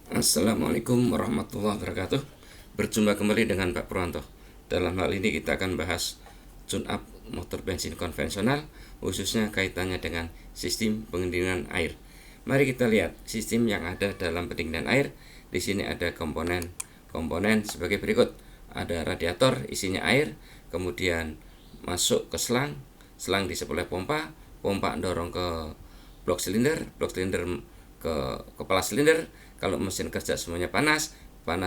Assalamualaikum warahmatullahi wabarakatuh. Berjumpa kembali dengan Pak Purwanto. Dalam hal ini kita akan bahas tune-up motor bensin konvensional, khususnya kaitannya dengan sistem pendinginan air. Mari kita lihat sistem yang ada dalam pendinginan air. Di sini ada komponen sebagai berikut. Ada radiator isinya air, kemudian masuk ke selang di sebelah pompa dorong ke blok silinder ke kepala silinder. Kalau mesin kerja semuanya panas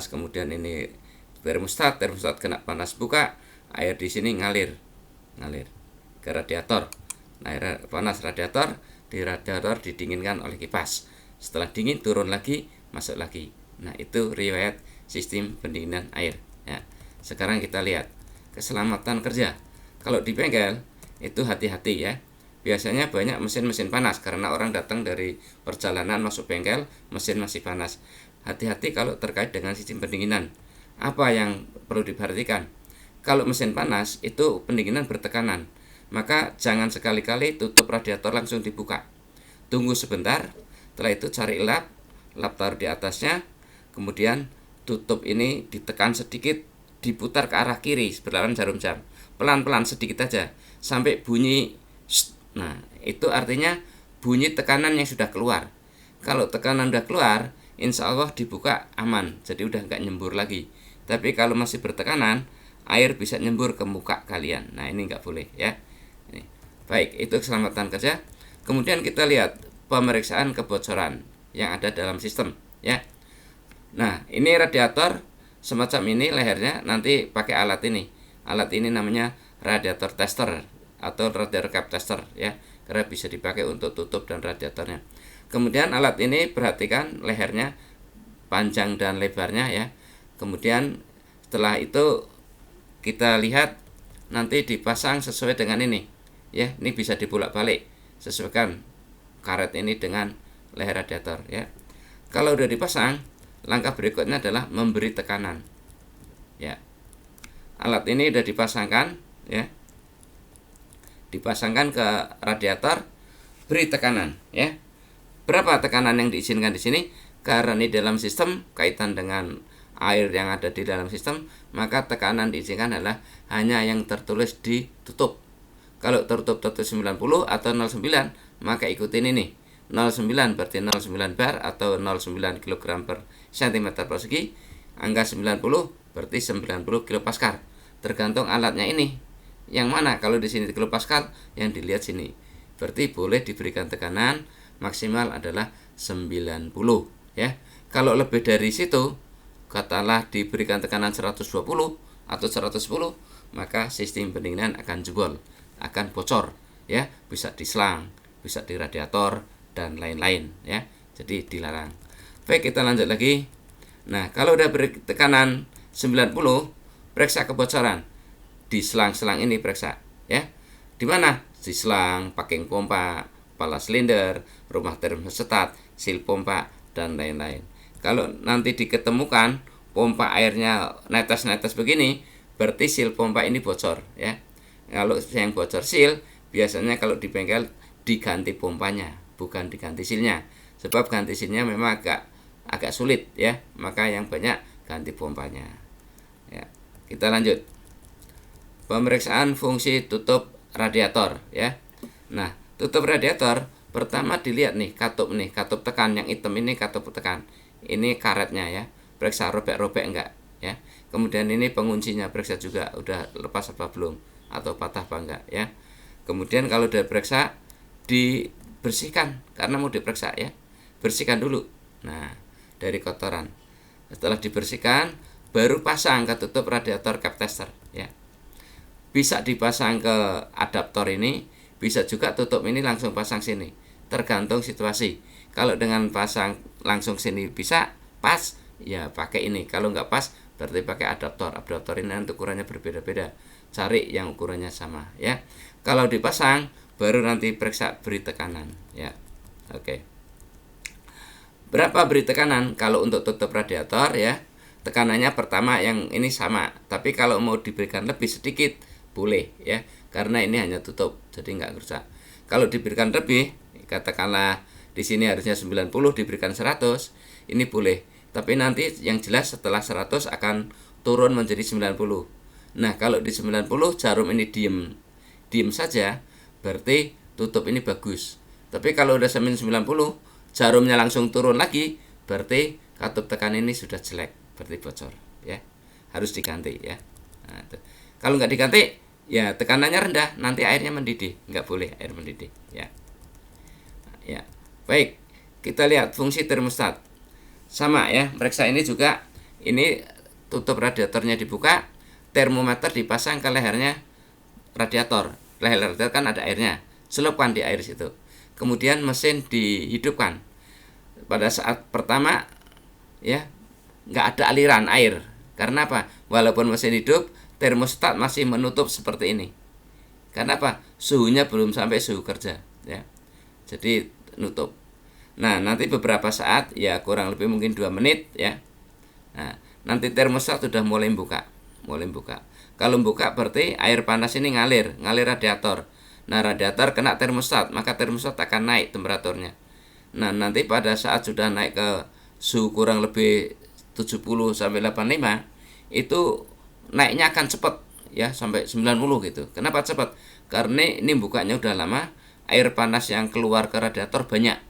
kemudian ini termostat kena panas, buka, air di sini ngalir ke radiator. Nah, air panas radiator didinginkan oleh kipas. Setelah dingin turun lagi, masuk lagi. Nah, itu riwayat sistem pendinginan air. Ya. Sekarang kita lihat keselamatan kerja. Kalau di bengkel itu hati-hati ya. Biasanya banyak mesin panas karena orang datang dari perjalanan masuk bengkel, mesin masih panas. Hati-hati kalau terkait dengan sistem pendinginan. Apa yang perlu diperhatikan? Kalau mesin panas itu pendinginan bertekanan, maka jangan sekali-kali tutup radiator langsung dibuka. Tunggu sebentar, setelah itu cari lap taruh di atasnya, kemudian tutup ini ditekan sedikit, diputar ke arah kiri berlawanan jarum jam. Pelan-pelan sedikit aja sampai bunyi. Nah, itu artinya bunyi tekanan yang sudah keluar. Kalau tekanan sudah keluar, insya Allah dibuka aman, jadi udah nggak nyembur lagi. Tapi kalau masih bertekanan, air bisa nyembur ke muka kalian. Nah, ini nggak boleh ya. Ini. Baik, itu keselamatan kerja. Kemudian kita lihat pemeriksaan kebocoran yang ada dalam sistem ya. Nah, ini radiator semacam ini lehernya, nanti pakai alat ini. Alat ini namanya radiator tester atau radiator cap tester ya, karena bisa dipakai untuk tutup dan radiatornya. Kemudian alat ini perhatikan lehernya, panjang dan lebarnya ya. Kemudian setelah itu kita lihat nanti dipasang sesuai dengan ini ya. Ini bisa dibolak-balik, sesuaikan karet ini dengan leher radiator ya. Kalau udah dipasang, langkah berikutnya adalah memberi tekanan ya. Alat ini udah dipasangkan ya, dipasangkan ke radiator, beri tekanan ya. Berapa tekanan yang diizinkan di sini? Karena ini dalam sistem kaitan dengan air yang ada di dalam sistem, maka tekanan diizinkan adalah hanya yang tertulis di tutup. Kalau tertutup 90 atau 09, maka ikutin ini. 09 berarti 09 bar atau 09 kg per cm persegi. Angka 90 berarti 90 kilopascal. Tergantung alatnya ini. Yang mana? Kalau di sini kilopascal, yang dilihat sini. Berarti boleh diberikan tekanan maksimal adalah 90 ya. Kalau lebih dari situ, katakanlah diberikan tekanan 120 atau 110, maka sistem pendinginan akan jebol, akan bocor ya, bisa di selang, bisa di radiator dan lain-lain ya. Jadi dilarang. Baik, kita lanjut lagi. Nah, kalau udah beri tekanan 90, periksa kebocoran. Di selang-selang ini periksa ya. Di mana? Di selang, packing pompa, kepala silinder, rumah termostat, sil pompa dan lain-lain. Kalau nanti diketemukan pompa airnya netes-netes begini, berarti sil pompa ini bocor ya. Kalau yang bocor sil, biasanya kalau di bengkel diganti pompanya, bukan diganti silnya. Sebab ganti silnya memang agak sulit ya, maka yang banyak ganti pompanya. Ya. Kita lanjut. Pemeriksaan fungsi tutup radiator ya. Nah, tutup radiator pertama dilihat nih katup tekan yang hitam ini, katup tekan. Ini karetnya ya. Periksa robek-robek enggak ya. Kemudian ini penguncinya, periksa juga udah lepas apa belum atau patah apa enggak ya. Kemudian kalau udah periksa, dibersihkan karena mau diperiksa ya. Bersihkan dulu. Nah, dari kotoran. Setelah dibersihkan, baru pasang ke tutup radiator cap tester ya. Bisa dipasang ke adaptor ini, bisa juga tutup ini langsung pasang sini, tergantung situasi. Kalau dengan pasang langsung sini bisa pas, ya pakai ini. Kalau nggak pas, berarti pakai adaptor. Adaptor ini nanti ukurannya berbeda-beda, cari yang ukurannya sama ya. Kalau dipasang, baru nanti periksa beri tekanan ya. Oke. Berapa beri tekanan? Kalau untuk tutup radiator ya, tekanannya pertama yang ini sama, tapi kalau mau diberikan lebih sedikit boleh ya, karena ini hanya tutup jadi nggak rusak. Kalau diberikan lebih, katakanlah di sini harusnya 90 diberikan 100, ini boleh Tapi nanti yang jelas setelah 100 akan turun menjadi 90. Nah, kalau di 90 jarum ini diem saja, berarti tutup ini bagus. Tapi kalau udah sampai 90, jarumnya langsung turun lagi, berarti katup tekan ini sudah jelek, berarti bocor ya. Harus diganti ya. Nah, kalau nggak diganti, ya tekanannya rendah, nanti airnya mendidih, nggak boleh air mendidih ya. Ya. Baik, kita lihat fungsi termostat. Sama ya, periksa ini juga, ini tutup radiatornya dibuka, termometer dipasang ke lehernya radiator. Leher radiator kan ada airnya, celupkan di air situ. Kemudian mesin dihidupkan. Pada saat pertama ya nggak ada aliran air. Karena apa? Walaupun mesin hidup, termostat masih menutup seperti ini. Karena apa? Suhunya belum sampai suhu kerja ya. Jadi nutup. Nah, nanti beberapa saat, ya kurang lebih mungkin 2 menit ya. Nah, nanti termostat sudah mulai buka. Kalau buka berarti air panas ini ngalir radiator. Nah, radiator kena termostat, maka termostat akan naik temperaturnya. Nah, nanti pada saat sudah naik ke suhu kurang lebih 70 sampai 85, itu naiknya akan cepat ya, sampai 90 gitu. Kenapa cepat? Karena ini bukanya udah lama, air panas yang keluar ke radiator banyak.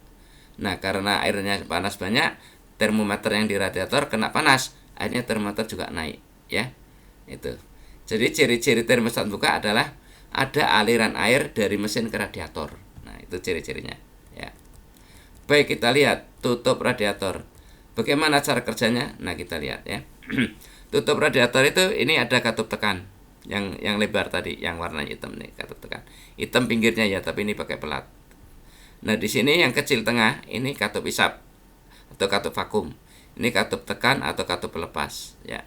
Nah, karena airnya panas banyak, termometer yang di radiator kena panas, akhirnya termometer juga naik ya. Itu. Jadi ciri-ciri termostat buka adalah ada aliran air dari mesin ke radiator. Nah, itu ciri-cirinya ya. Baik, kita lihat tutup radiator. Bagaimana cara kerjanya? Nah, kita lihat ya. Tutup radiator itu, ini ada katup tekan yang lebar tadi, yang warna hitam nih, katup tekan. Hitam pinggirnya ya, tapi ini pakai pelat. Nah, di sini yang kecil tengah ini katup isap atau katup vakum. Ini katup tekan atau katup pelepas ya.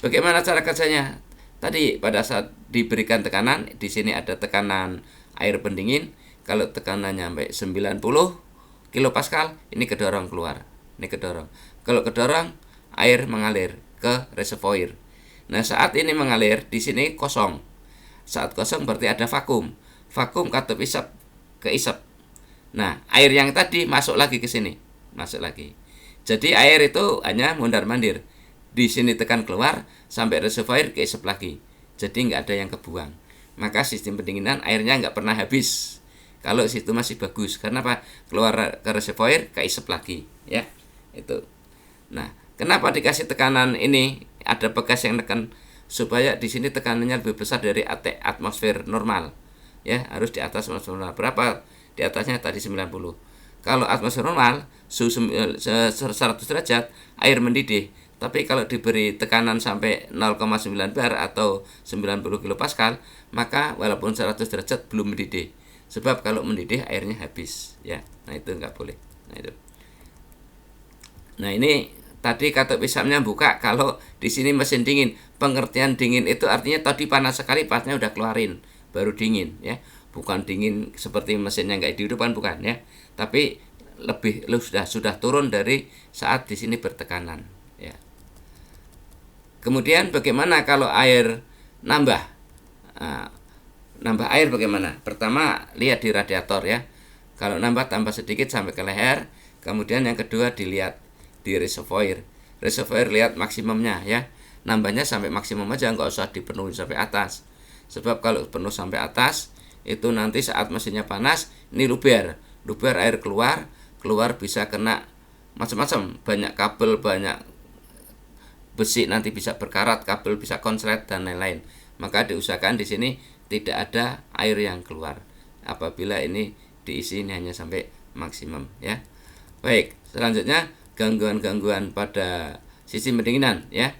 Bagaimana cara kerjanya? Tadi pada saat diberikan tekanan, di sini ada tekanan air pendingin. Kalau tekanannya sampai 90 kilopascal, ini kedorong keluar. Ini kedorong. Kalau kedorong, air mengalir ke reservoir. Nah, saat ini mengalir, di sini kosong. Saat kosong berarti ada vakum. Vakum katup isap ke isap. Nah, air yang tadi masuk lagi ke sini, masuk lagi. Jadi air itu hanya mondar-mandir. Di sini tekan keluar sampai reservoir ke isap lagi. Jadi nggak ada yang kebuang. Maka sistem pendinginan airnya nggak pernah habis. Kalau situ masih bagus, karena apa? Keluar ke reservoir ke isap lagi, ya. Itu. Nah, kenapa dikasih tekanan ini? Ada bekas yang tekan supaya di sini tekanannya lebih besar dari atmosfer normal. Ya, harus di atas atmosfer normal. Berapa? Di atasnya tadi 90. Kalau atmosfer normal suhu 100 derajat, air mendidih. Tapi kalau diberi tekanan sampai 0,9 bar atau 90 kilopascal, maka walaupun 100 derajat belum mendidih. Sebab kalau mendidih airnya habis ya. Nah, itu nggak boleh. Nah, itu. Nah, ini tadi katup isapnya buka kalau di sini mesin dingin. Pengertian dingin itu artinya tadi panas sekali, pasnya udah keluarin, baru dingin ya. Bukan dingin seperti mesinnya nggak dihidupkan, bukan ya. Tapi lebih sudah turun dari saat di sini bertekanan ya. Kemudian bagaimana kalau air nambah? Nah, nambah air bagaimana? Pertama lihat di radiator ya. Kalau nambah tambah sedikit sampai ke leher. Kemudian yang kedua dilihat di reservoir. Reservoir lihat maksimumnya ya. Nambahnya sampai maksimum aja, nggak usah dipenuhi sampai atas. Sebab kalau penuh sampai atas, itu nanti saat mesinnya panas, ini luber air keluar bisa kena macam-macam, banyak kabel, banyak besi nanti bisa berkarat, kabel bisa konslet dan lain-lain. Maka diusahakan di sini tidak ada air yang keluar apabila ini diisi ini hanya sampai maksimum ya. Baik, selanjutnya gangguan-gangguan pada sistem pendinginan ya.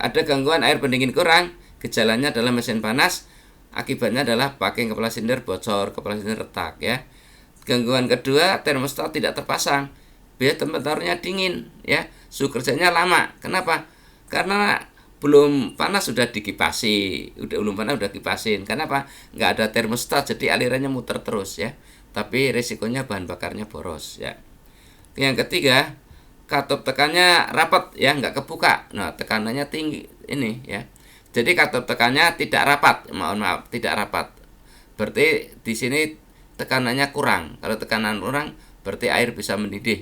Ada gangguan air pendingin kurang, gejalanya adalah mesin panas, akibatnya adalah packing kepala silinder bocor, kepala silinder retak ya. Gangguan kedua, termostat tidak terpasang, biar temperaturnya dingin ya, suhu kerjanya lama. Kenapa? Karena belum panas sudah dikipasi, belum panas sudah kipasin. Kenapa? Nggak ada termostat, jadi alirannya muter terus ya. Tapi resikonya bahan bakarnya boros ya. Yang ketiga, katup tekannya rapat ya, nggak kebuka. Nah, tekanannya tinggi ini ya. Jadi katup tekannya tidak rapat, tidak rapat. Berarti di sini tekanannya kurang. Kalau tekanan kurang, berarti air bisa mendidih.